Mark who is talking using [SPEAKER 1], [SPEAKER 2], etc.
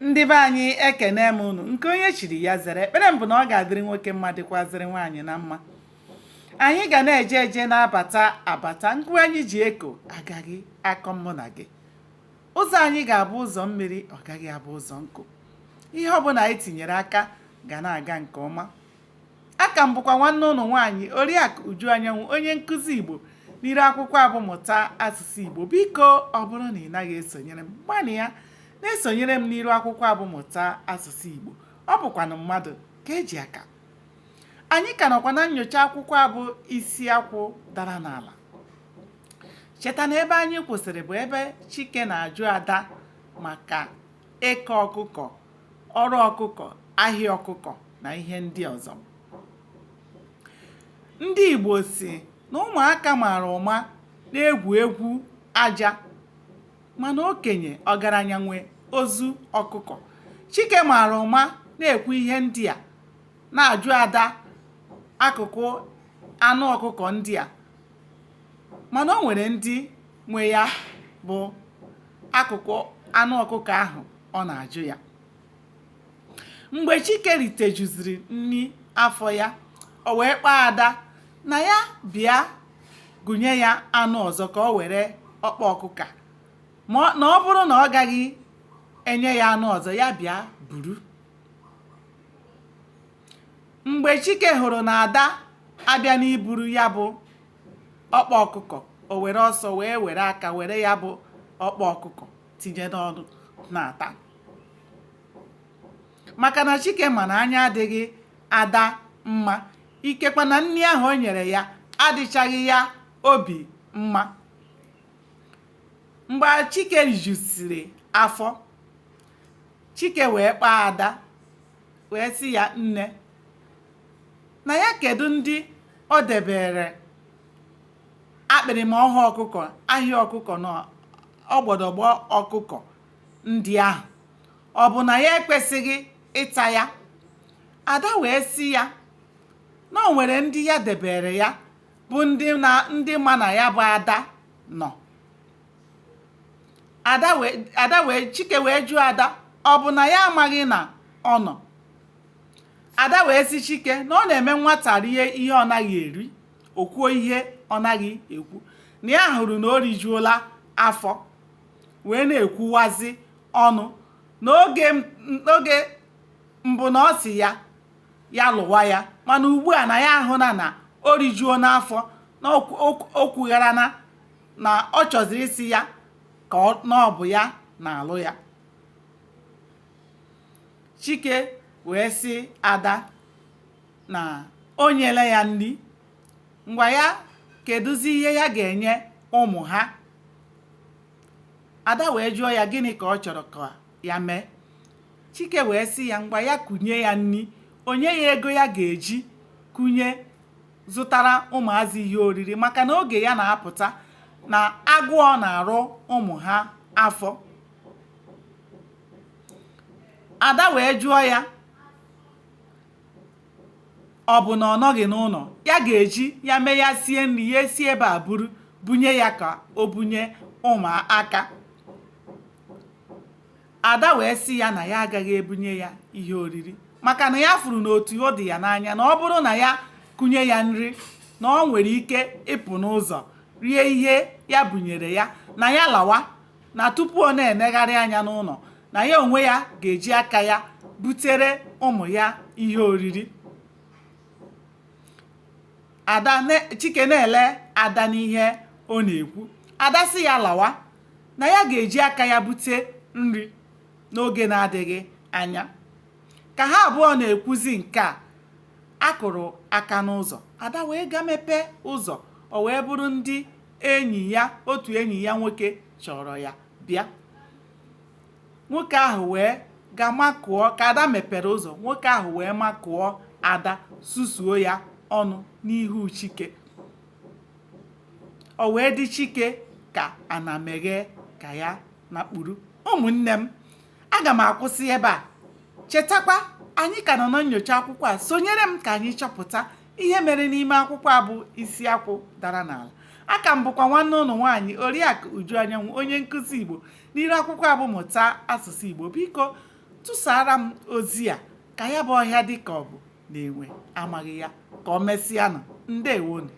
[SPEAKER 1] Ndị be anyị ekene m unu nke onye chiri ya zere. Ekpere m bụ na ọ ga-adịrị nwoke mma dịkwazịrị nwaanyị na mma. Anyị ga na-eje eje na-abata nkụ anyị ji eko agaghị akọ mụ na gị. Ụzọ anyị ga-abụ ụzọ mmiri, ọ gaghị abụ ụzọ nkụ. Ihe ọbụla anyị tinyere aka ga na-aga nke ọma. Aka m bụkwa nwanne ụnụ nwaanyị Oriakụ Uju Anyanwụ, onye nkụzi Igbo n'ire akwụkwọ abụmụta asụsụ Igbo. Biko ọ bụrụ na ị naghị esonyere m, gbanịa na-esonyere m n'iru akwụkwọ abụmụta asụsụ Igbo. Ọ bụkwanụ mmadụ ka eji aka. Anyị ka nọkwa na nnyocha akwụkwọ abụ isi akwụ dara n'ala. Cheta na ebe anyị kwụsịrị bụ ebe Chike na-ajụ Ada maka ịkọ ọkụkọ, ọrụ ọkụkọ, ahịa ọkụkọ na ihe ndị ọzọ. Ndị Igbo si na ụmụaka mara ụma na-egwu egwu aja, mana okenye ọgaranya nwe ozu ọkụkọ. Chike mara ụma na-ekwu ihe ndị a, na-ajụ Ada akụkụ anụ ọkụkọ ndị a, mana o nwere ndị nwe ya bụ akụkụ anụ ọkụkọ ahụ ọ na-ajụ ya. Mgbe Chike ritejuziri nri afọ ya, o wee kpaa Ada na ya bịa gụnye ya anụ ọzọ ka o were ọkpa ọkụkọ, na ọ bụrụ na ọ gaghị enye ya anụ ọzọ, ya bịa buru. Mgbe Chike hụrụ na Ada abịa n'iburu ya bụ ọkpa ọkụkọ, o were ọsọ wee were aka were ya bụ ọkpa ọkụkọ tinye n'ọnụ na-ata. Maka na Chike ma na anya adịghị Ada mma, ikekwa na nri ahụ o nyere ya adịchaghị ya obi mma. Mgbe Chike rijusiri afọ, Chike wee kpaa Ada wee sị ya, nne, na ya kedu ndị o debere akpịrịma ọha ọkụkọ, ahịa ọkụkọ na ọgbọdọgbọ ọkụkọ ndị ahụ, ọ bụ na ya ekwesịghị ịta ya? Ada wee sị ya na o nwere ndị ya debere ya bụ ndị ma na ya bụ Ada nọ. Chike wee jụọ Ada ọ bụ na ya amaghị na ọ nọ. Ada wee sị Chike na ọ na-eme nwata rie ihe ọ naghị eri, o kwuo ihe ọ naghị ekwu, na ya hụrụ na o rijuola afọ, wee na-ekwuwazi ọnụ n'oge mbụ na ọ sị ya lụwa ya, mana ugbu a na ya ahụna na o rijuo n'afọ, na o kwughara na ọ chọziri isi ya ka na ọ bụ ya na-alụ ya. Chike wee sị Ada na o nyela ya nri, ngwa ya kedụzi ihe ya ga-enye ụmụ ha. Ada wee jụọ ya gịnị ka ọ chọrọ ka ya mee. Chike wee sị ya ngwa ya kunye ya nri, onye ya ego ya ga-eji kunye zụtara ụmụazị ihe oriri, maka na oge ya na-apụta na agụọ na-arụ ụmụ ha afọ. Ada wee jụọ ya ọ bụ na ọ nọghị n'ụlọ, ya ga-eji ya mee ya sie nri, ya esi ebe a bunye ya ka o bunye ụmụaka. Ada wee sị ya na ya agaghị ebunye ya ihe oriri, maka na ya fụrụ n'otu ọ dị ya n'anya na ọ bụrụ na ya kunye ya nri, na ọ nwere ike ịpụ n'ụzọ rie ihe ya bunyere ya, na ya lawa, na tupu ọ na-enegharị anya n'ụlọ, na ya onwe ya ga-eji aka ya butere ụmụ ya ihe oriri. Chike na-ele Ada n'ihe ọ na-ekwu. Ada sị ya lawa, na ya ga-eji aka ya bute nri n'oge na-adịghị anya. Ka ha abụọ na-ekwuzi nke a, akụrụ aka n'ụzọ. Ada wee ga mepee ụzọ, o wee bụrụ ndị enyi ya, otu enyi ya nwoke chọrọ ya bịa. Nwoke ahụ wee ga makụọ, ka Ada mepere ụzọ, nwoke ahụ wee makụọ Ada, susuo ya ọnụ n'ihu Chike. O wee dị Chike ka ana meghe ka ya nakpuru. Ụmụnne m, aga m akwụsị ebe a. Chetakwa, anyị ka nọ na nnyocha akwụkwọ a. Sonyere m ka anyị chọpụta ihe mere n'ime akwụkwọ a bụ isi akwụ dara n'ala. Aka m bụkwa nwanne ụnụ nwaanyị Oriakụ Uju Anyanwụ, onye nkụzi Igbo n'ire akwụkwọ abụmụta asụsụ Igbo. Biko tụsara m ozi a ka ya bụ ọhịa dị ka ọ bụ na enwe amaghị ya ka ọ mesịa nụ. Ndewonu.